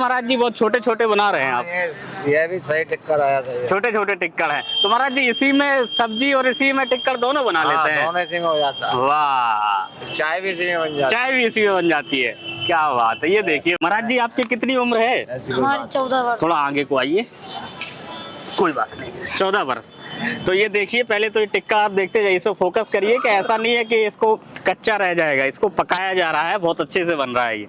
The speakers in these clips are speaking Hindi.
महाराज जी बहुत छोटे छोटे बना रहे हैं आप। ये भी सही टिक्कर आया था। छोटे छोटे टिक्कड़ हैं तो महाराज जी इसी में सब्जी और इसी में टिक्कड़ दोनों बना लेते हैं। दोनों इसी में हो जाता है। वाह, चाय भी इसी में बन जाती चाय भी इसी में बन जाती है। क्या बात है। ये देखिए महाराज जी आपकी कितनी उम्र है? है। हमारी 14 वर्ष। थोड़ा आगे को आइए, कोई बात नहीं, 14 वर्ष। तो ये देखिए पहले तो ये टिक्का आप देखते जाइए, इसको फोकस करिए कि ऐसा नहीं है कि इसको कच्चा रह जाएगा, इसको पकाया जा रहा है, बहुत अच्छे से बन रहा है ये।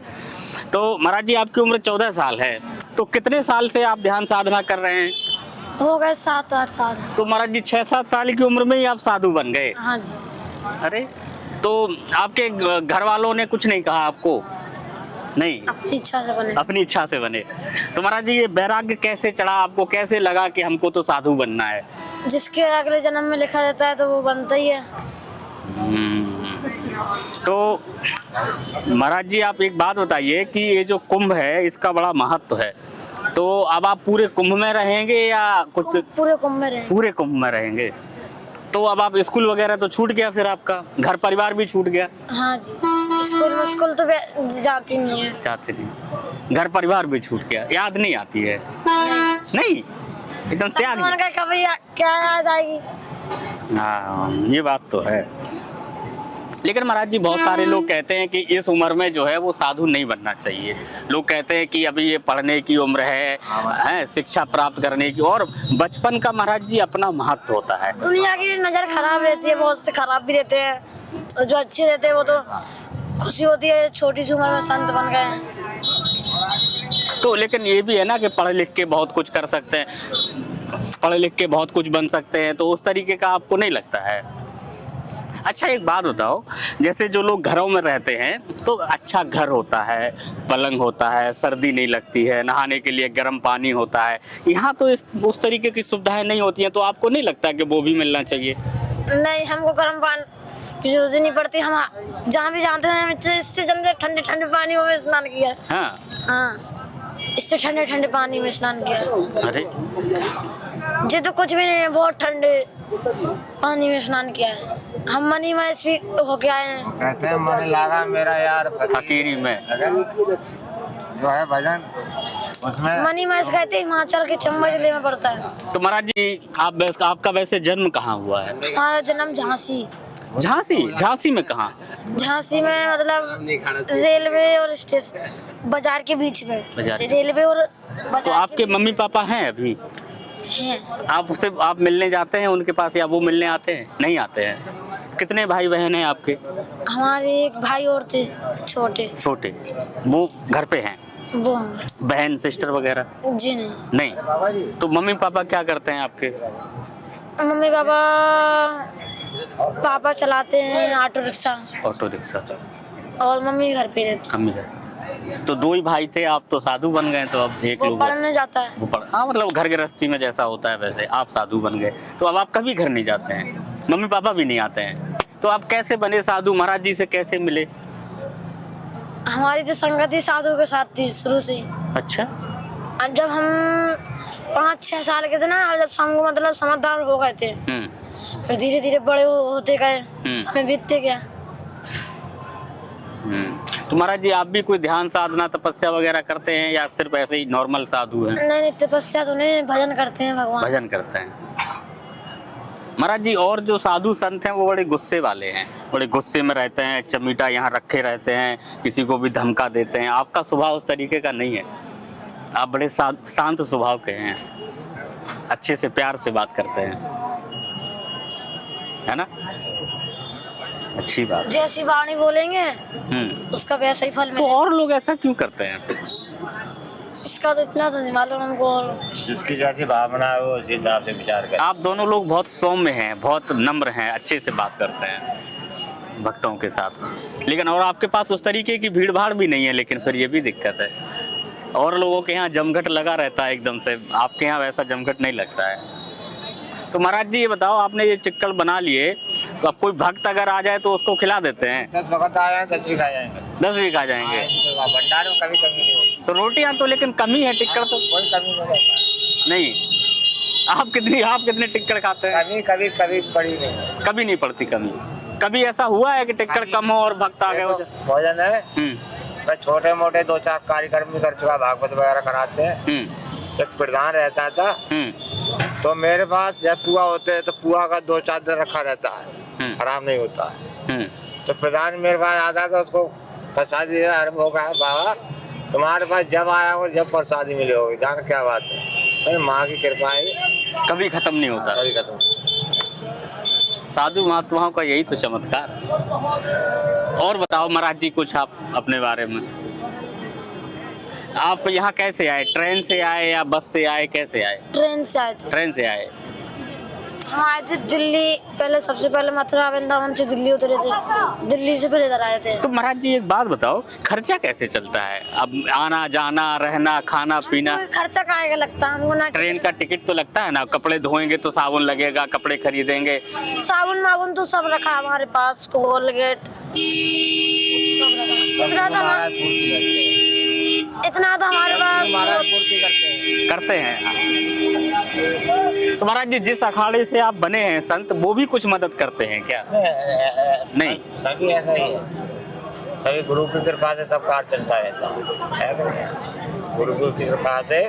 तो महाराज जी आपकी उम्र 14 साल है, तो कितने साल से आप ध्यान साधना कर रहे हैं? हो गए 7-8 साल। तो महाराज जी 6-7 साल की उम्र में ही आप साधु बन गए? हाँ जी। अरे तो आपके घर वालों ने कुछ नहीं कहा आपको? नहीं, अपनी इच्छा से बने। अपनी इच्छा से बने। तो महाराज जी ये वैराग्य कैसे चढ़ा आपको, कैसे लगा कि हमको तो साधु बनना है? जिसके अगले जन्म में लिखा रहता है तो वो बनता ही है। तो महाराज जी आप एक बात बताइए कि ये जो कुंभ है इसका बड़ा महत्व है, तो अब आप पूरे कुंभ में रहेंगे या कुछ? पूरे कुंभ में रहेंगे। पूरे कुंभ में रहेंगे। तो अब आप स्कूल वगैरह तो छूट गया, फिर आपका घर परिवार भी छूट गया? हाँ जी। स्कूल तो जाती नहीं है। जाते नहीं, घर परिवार भी छूट गया, याद नहीं आती है? नहीं, एकदम त्याग। मन का कभी क्या याद आएगी? हाँ ये बात तो है। लेकिन महाराज जी बहुत सारे लोग कहते हैं कि इस उम्र में जो है वो साधु नहीं बनना चाहिए। लोग कहते हैं कि अभी ये पढ़ने की उम्र है, शिक्षा प्राप्त करने की, और बचपन का महाराज जी अपना महत्व होता है। दुनिया की नजर खराब रहती है, बहुत से खराब भी रहते हैं, और जो अच्छे रहते हैं वो तो खुशी होती है छोटी सी उम्र में संत बन गए हैं। तो लेकिन ये भी है ना कि पढ़ लिख के बहुत कुछ कर सकते हैं, पढ़ लिख के बहुत कुछ बन सकते हैं, तो उस तरीके का आपको नहीं लगता है? अच्छा एक बात बताओ, जैसे जो लोग घरों में रहते हैं तो अच्छा घर होता है, पलंग होता है, सर्दी नहीं लगती है, नहाने के लिए गर्म पानी होता है, यहाँ तो उस तरीके की सुविधाएं नहीं होती हैं, तो आपको नहीं लगता कि वो भी मिलना चाहिए? नहीं, हमको गर्म पानी की जरूरत नहीं पड़ती। हम जहाँ भी जाते हैं इससे जल्दी ठंडे ठंडे पानी में स्नान किया। हाँ हाँ, इससे ठंडे ठंडे पानी में स्नान किया। अरे ये तो कुछ भी नहीं है, बहुत ठंडे पानी में स्नान किया है। हम मनी मैस भी होके आए हैं। कहते हैं मन लगा मेरा यार फकीरी में जो है भजन, उसमें मनी मैस कहते हैं, हिमाचल के चंबा जिले में पड़ता है। तो महाराज जी आपका वैसे जन्म कहाँ हुआ है? हमारा जन्म झांसी। झांसी में कहाँ? झांसी में मतलब रेलवे और स्टेशन बाजार के बीच में। बाजार के- रेलवे और बाजार तो आपके मम्मी पापा हैं अभी? हैं। आप मिलने जाते हैं उनके पास या वो मिलने आते हैं? नहीं आते हैं। कितने भाई बहन हैं आपके? हमारे एक भाई और थे छोटे। छोटे, वो घर पे हैं? वो बहन सिस्टर वगैरह? जी नहीं। नहीं। तो मम्मी पापा क्या करते हैं आपके? मम्मी पापा चलाते हैं ऑटो रिक्शा, ऑटो रिक्शा। और मम्मी घर पे रहती मम्मी घर। तो दो ही भाई थे, आप तो साधु बन गए, तो अब एक है। वो लोग पढ़ने जाता है। वो पढ़, हाँ मतलब घर गृहस्थी में जैसा होता है वैसे आप साधु बन गए, तो अब आप कभी घर नहीं जाते हैं, मम्मी पापा भी नहीं आते हैं, तो आप कैसे बने साधु? महाराज जी से कैसे मिले? हमारी तो संगति साधु के साथ थी शुरू से ही। अच्छा। अब जब हम 5-6 साल के थे ना, जब हमको मतलब समझदार हो गए थे, फिर धीरे धीरे बड़े होते गए, समय बीतते गया। तो महाराज जी आप भी कोई ध्यान साधना तपस्या वगैरह करते हैं या सिर्फ ऐसे ही नॉर्मल साधु हैं? नहीं, तपस्या तो नहीं, भजन करते हैं भगवान। भजन करते हैं। महाराज जी और जो साधु संत हैं वो बड़े गुस्से वाले हैं, बड़े गुस्से में रहते हैं, चमीटा यहाँ रखे रहते हैं, किसी को भी धमका देते हैं। आपका स्वभाव उस तरीके का नहीं है, आप बड़े शांत स्वभाव के हैं, अच्छे से प्यार से बात करते हैं, है ना? अच्छी बात। जैसी वाणी बोलेंगे उसका वैसा ही फल तो मिलेगा। और लोग ऐसा क्यों करते हैं? इसका तो इतना तो नहीं मालूम हमको। और जिसकी जैसी भावना है वो उसी हिसाब से विचार करे। आप दोनों लोग बहुत सौम्य हैं, बहुत नम्र हैं, अच्छे से बात करते हैं भक्तों के साथ, लेकिन और आपके पास उस तरीके की भीड़ भाड़ भी नहीं है, लेकिन फिर ये भी दिक्कत है। और लोगों के यहाँ जमघट लगा रहता है एकदम से, आपके यहाँ वैसा जमघट नहीं लगता है। तो महाराज जी ये बताओ, आपने ये चिक्कड़ बना लिए, तो अब कोई भक्त अगर आ जाए तो उसको खिला देते हैं? 10 वक्त आए हैं, 10 भी खा जाएंगे। 10 भी खा जाएंगे। भंडार में कभी कमी नहीं होती। तो रोटियां तो लेकिन कमी है, टिक्कड़ तो कोई कमी नहीं रहता। नहीं। आप कितने टिक्कड़ खाते हैं? कभी पड़ी नहीं। कभी नहीं पड़ती कमी। कभी ऐसा हुआ है कि टिक्कड़ कम हो और भक्त आ गए हो? भोजन है, मैं छोटे मोटे 2-4 कार्यक्रम भी कर चुका, भागवत वगैरह कराते हैं। एक प्रधान रहता था, तो मेरे पास जब पुआ होते हैं तो पुआ का 2-4 दिन रखा रहता है, खराब नहीं होता है। तो प्रधान मेरे पास आता था, उसको प्रसादी दिया, अरे वो कहा बाबा तुम्हारे पास जब आया हो जब प्रसादी मिले होगी, जान क्या बात है, माँ की कृपा है, कभी खत्म नहीं होता। कभी खत्म। साधु महात्माओं का यही तो चमत्कार। और बताओ महाराज जी कुछ आप अपने बारे में। आप यहाँ कैसे आए, ट्रेन से आए या बस से आए, कैसे आए? ट्रेन से आए थे। ट्रेन से आए। हम आए थे दिल्ली, पहले सबसे पहले मथुरा वृंदावन से दिल्ली उतरे थे, दिल्ली से फिर इधर आए थे। तो महाराज जी एक बात बताओ, खर्चा कैसे चलता है? अब आना जाना रहना खाना पीना, खर्चा काहे का लगता है हमको ना? ट्रेन का टिकट तो लगता है ना, कपड़े धोएंगे तो साबुन लगेगा, कपड़े खरीदेंगे, साबुन माबुन तो सब रखा हमारे पास, कोलगेट सब रखा। इतना तो हमारे पास करते हैं। तो महाराज जी जिस अखाड़े से आप बने हैं संत, वो भी कुछ मदद करते हैं क्या? नहीं, सभी ऐसा ही है, सभी गुरु की कृपा से सब कार्य चलता रहता है कि नहीं? गुरु की कृपा से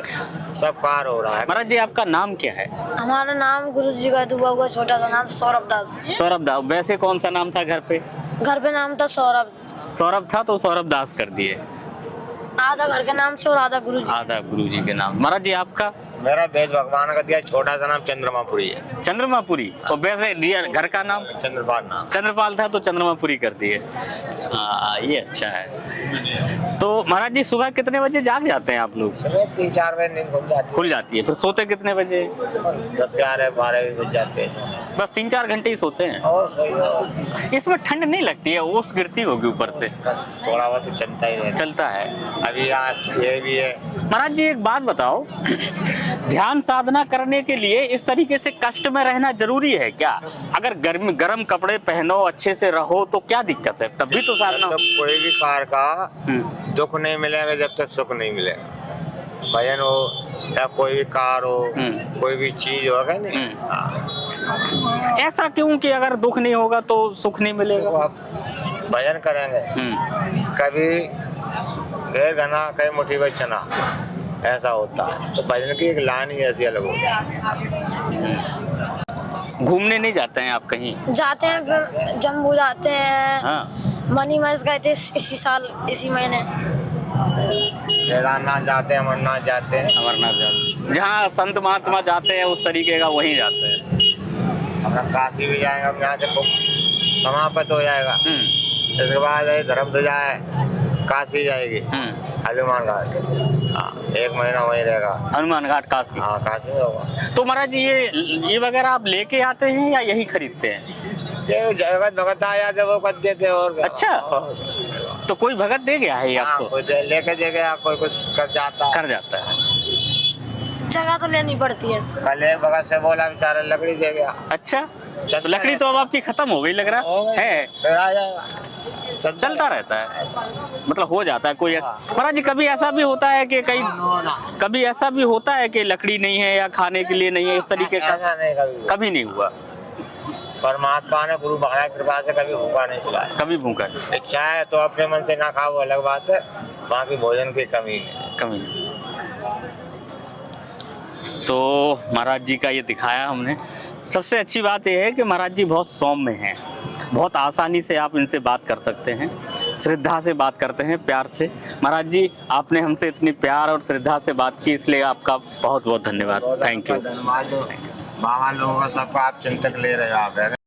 सब कार्य हो रहा है। महाराज जी आपका नाम क्या है? हमारा नाम गुरु जी का दुआ हुआ छोटा सा नाम सौरभ दास। सौरभ दास। वैसे कौन सा नाम था घर पे? घर पे नाम था सौरभ। सौरभ था तो सौरभ दास कर दिए। आधा घर के नाम से और आधा गुरु जी। आधा गुरु जी के नाम। महाराज जी आपका? मेरा वेद भगवान का दिया छोटा सा नाम चंद्रमापुरी है। चंद्रमापुरी। और वैसे रियल घर का नाम? चंद्रपाल नाम। चंद्रपाल था तो चंद्रमापुरी कर दिए। ये अच्छा है। तो महाराज जी सुबह कितने बजे जाग जाते हैं आप लोग? 3-4 बजे नींद खुल जाती है। फिर सोते कितने बजे? 10-11-12 बज जाते हैं। बस 3-4 घंटे ही सोते हैं। और सही। इसमें ठंड नहीं लगती है? ओस गिरती होगी ऊपर से? थोड़ा बहुत तो चलता ही रहता, चलता है। अभी आज ये भी है। महाराज जी एक बात बताओ, ध्यान साधना करने के लिए इस तरीके से कष्ट में रहना जरूरी है क्या? अगर गर्म कपड़े पहनो, अच्छे से रहो तो क्या दिक्कत है? तब भी तो साधना। तो कोई भी कार का दुख नहीं मिलेगा जब तक सुख नहीं मिलेगा। भजन हो या कोई भी कार हो, कोई भी चीज होगा नहीं। ऐसा क्यों कि अगर दुख नहीं होगा तो सुख नहीं मिलेगा? तो आप भजन करेंगे, कभी घेर घना कहीं मुट्ठी भर चना, ऐसा होता है। तो भजन की एक लाइन ही ऐसी अलग होती है। घूमने नहीं जाते हैं आप कहीं? जाते हैं, फिर जम्मू जाते हैं। हाँ। मनी मस गए थे इसी साल, इसी महीने। केदारनाथ जाते हैं, अमरनाथ जाते हैं। अमरनाथ जाते हैं, जहाँ संत महात्मा जाते हैं उस तरीके का वहीं जाते हैं। अपना काशी भी जाएंगे, अब यहाँ से समाप्त हो जाएगा। इसके बाद धर्म ध्वजा है, काशी जाएगी, हनुमान घाट। हाँ, 1 महीना वहीं रहेगा। हनुमान घाट काशी। हाँ, काशी में होगा। तो महाराज जी ये वगैरह आप लेके आते हैं या यही खरीदते हैं? ये जगत भगत आ जाते वो कर देते और क्या। अच्छा, तो कोई भगत दे गया है आपको? कोई लेके दे गया, कोई कुछ कर जाता है। जगह तो लेनी पड़ती है। कल एक भगत से बोला, बेचारा लकड़ी दे गया। अच्छा, तो लकड़ी तो अब आपकी खत्म हो गई लग रहा है। फिर आ जाएगा, चलता रहता है, मतलब हो जाता है। कोई महाराज जी कभी ऐसा भी होता है कि कभी ऐसा भी होता है कि लकड़ी नहीं है या खाने के लिए नहीं है, इस तरीके का? कभी नहीं हुआ। परमात्मा ने गुरु महाराज की कृपा से कभी भूखा नहीं खिलाया। कभी भूखा? इच्छा है तो अपने मन से ना खाओ, अलग बात है, बाकी भोजन की कमी नहीं। तो महाराज जी का ये दिखाया हमने। सबसे अच्छी बात यह है कि महाराज जी बहुत सौम्य हैं, बहुत आसानी से आप इनसे बात कर सकते हैं, श्रद्धा से बात करते हैं, प्यार से। महाराज जी आपने हमसे इतनी प्यार और श्रद्धा से बात की, इसलिए आपका बहुत बहुत धन्यवाद। Thank you. धन्यवाद। बाबा लोगों का सबका आप चिंतक ले रहे हो आप।